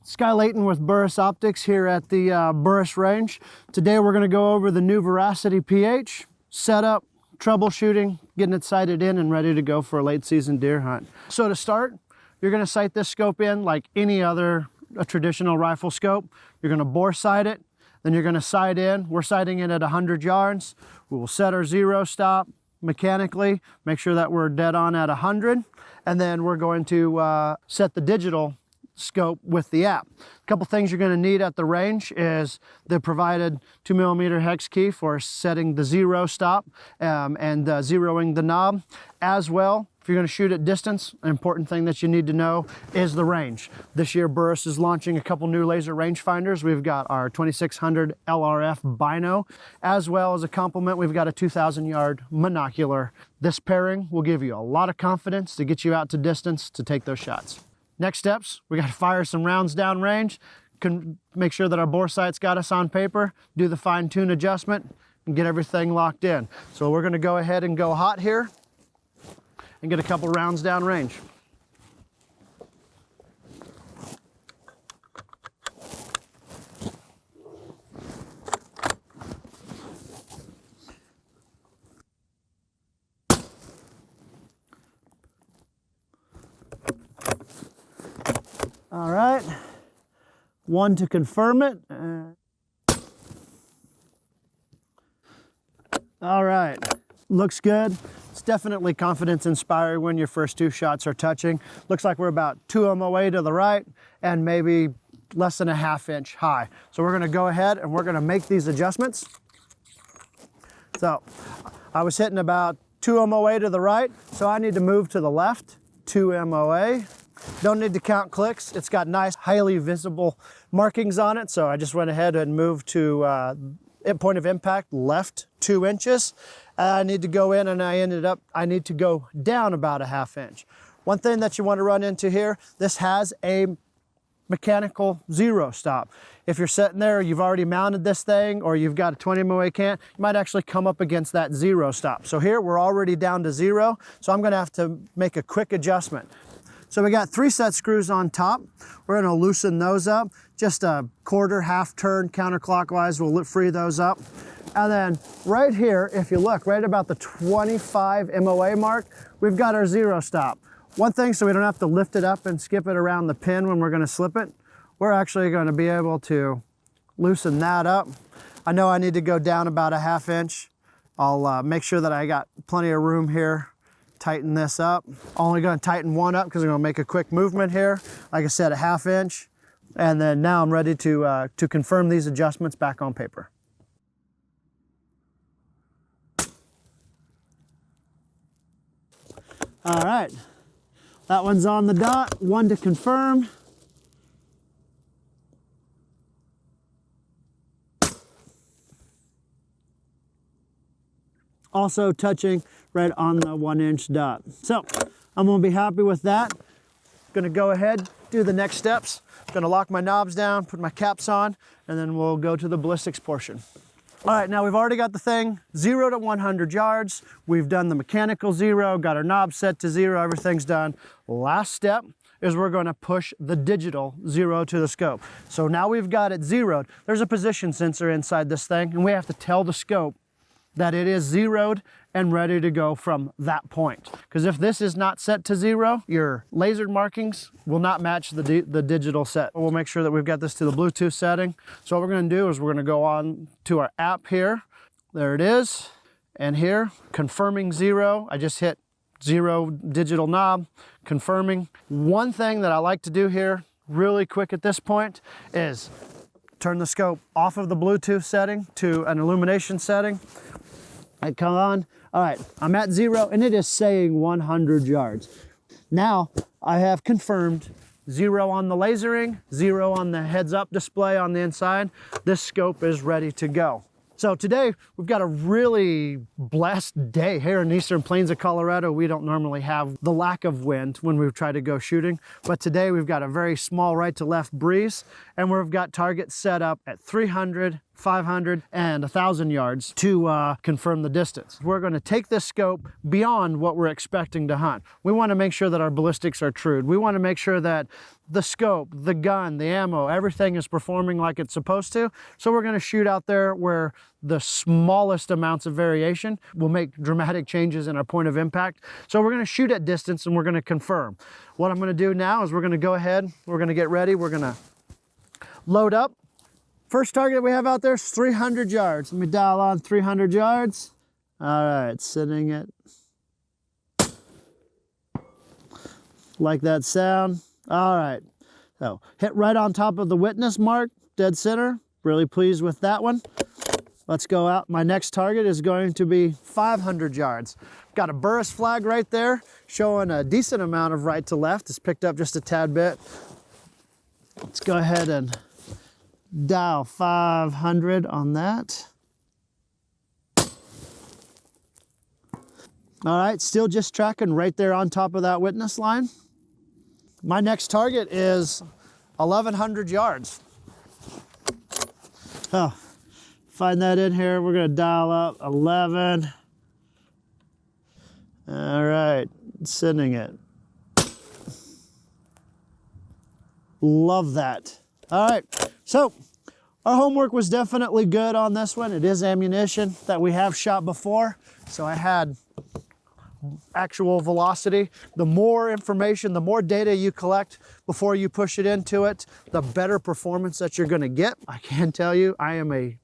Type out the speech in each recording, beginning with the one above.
Sky Leighton with Burris Optics here at the Burris range. Today we're going to go over the new Veracity PH, setup, troubleshooting, getting it sighted in and ready to go for a late season deer hunt. So to start, you're going to sight this scope in like any other traditional rifle scope. You're going to bore sight it, then you're going to sight in. We're sighting in at 100 yards. We will set our zero stop mechanically, make sure that we're dead on at 100, and then we're going to set the digital scope with the app. A couple things you're going to need at the range is the provided 2mm hex key for setting the zero stop and zeroing the knob. As well, if you're going to shoot at distance, an important thing that you need to know is the range. This year Burris is launching a couple new laser rangefinders. We've got our 2600 LRF Bino, as well as a complement we've got a 2,000 yard monocular. This pairing will give you a lot of confidence to get you out to distance to take those shots. Next steps, we got to fire some rounds down range, make sure that our bore sight's got us on paper, do the fine tune adjustment, and get everything locked in. So we're going to go ahead and go hot here and get a couple rounds down range. All right, one to confirm it. All right, looks good. It's definitely confidence inspiring when your first two shots are touching. Looks like we're about 2 MOA to the right and maybe less than a ½ inch high. So we're gonna go ahead and we're gonna make these adjustments. So I was hitting about 2 MOA to the right, so I need to move to the left, 2 MOA. Don't need to count clicks. It's got nice, highly visible markings on it, so I just went ahead and moved to point of impact left 2 inches. I need to go in and I need to go down about a ½ inch. One thing that you want to run into here, this has a mechanical zero stop. If you're sitting there, you've already mounted this thing, or you've got a 20 MOA cant, you might actually come up against that zero stop. So here we're already down to zero, so I'm gonna have to make a quick adjustment. So we got 3 set screws on top. We're gonna loosen those up. Just a quarter, half turn counterclockwise, we'll free those up. And then right here, if you look, right about the 25 MOA mark, we've got our zero stop. One thing, so we don't have to lift it up and skip it around the pin when we're gonna slip it, we're actually gonna be able to loosen that up. I know I need to go down about a ½ inch. I'll make sure that I got plenty of room here. Tighten this up. Only going to tighten one up because I'm going to make a quick movement here. Like I said, a ½ inch. And then now I'm ready to confirm these adjustments back on paper. All right, that one's on the dot. One to confirm. Also touching right on the 1 inch dot. So I'm gonna be happy with that. Gonna go ahead, do the next steps. Gonna lock my knobs down, put my caps on, and then we'll go to the ballistics portion. All right, now we've already got the thing 0 to 100 yards. We've done the mechanical zero, got our knob set to zero, everything's done. Last step is we're going to push the digital zero to the scope. So now we've got it zeroed. There's a position sensor inside this thing, and we have to tell the scope that it is zeroed and ready to go from that point. Because if this is not set to zero, your laser markings will not match the digital set. We'll make sure that we've got this to the Bluetooth setting. So what we're gonna do is we're gonna go on to our app here. There it is. And here, confirming zero. I just hit zero digital knob, confirming. One thing that I like to do here really quick at this point is turn the scope off of the Bluetooth setting to an illumination setting. I come on, all right, I'm at zero and it is saying 100 yards. Now I have confirmed zero on the lasering, zero on the heads up display on the inside. This scope is ready to go. So today we've got a really blessed day here in the eastern plains of Colorado. We don't normally have the lack of wind when we try to go shooting, but today we've got a very small right to left breeze, and we've got targets set up at 300, 500, and 1,000 yards to confirm the distance. We're going to take this scope beyond what we're expecting to hunt. We want to make sure that our ballistics are true. We want to make sure that the scope, the gun, the ammo, everything is performing like it's supposed to. So we're going to shoot out there where the smallest amounts of variation will make dramatic changes in our point of impact. So we're going to shoot at distance and we're going to confirm. What I'm going to do now is we're going to go ahead, we're going to get ready, we're going to load up. First target we have out there is 300 yards. Let me dial on 300 yards. All right, sitting at, like that sound. All right, so hit right on top of the witness mark, dead center. Really pleased with that one. Let's go out. My next target is going to be 500 yards. Got a Burris flag right there, showing a decent amount of right to left. It's picked up just a tad bit. Let's go ahead and dial 500 on that. All right, still just tracking right there on top of that witness line. My next target is 1,100 yards. Oh, find that in here. We're gonna dial up 11. All right, sending it. Love that. All right, so our homework was definitely good on this one. It is ammunition that we have shot before, so I had actual velocity. The more information, the more data you collect before you push it into it, the better performance that you're gonna get. I can tell you, I am a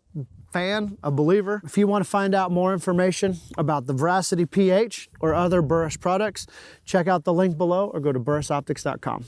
fan, a believer. If you want to find out more information about the Veracity PH or other Burris products, check out the link below or go to burrisoptics.com.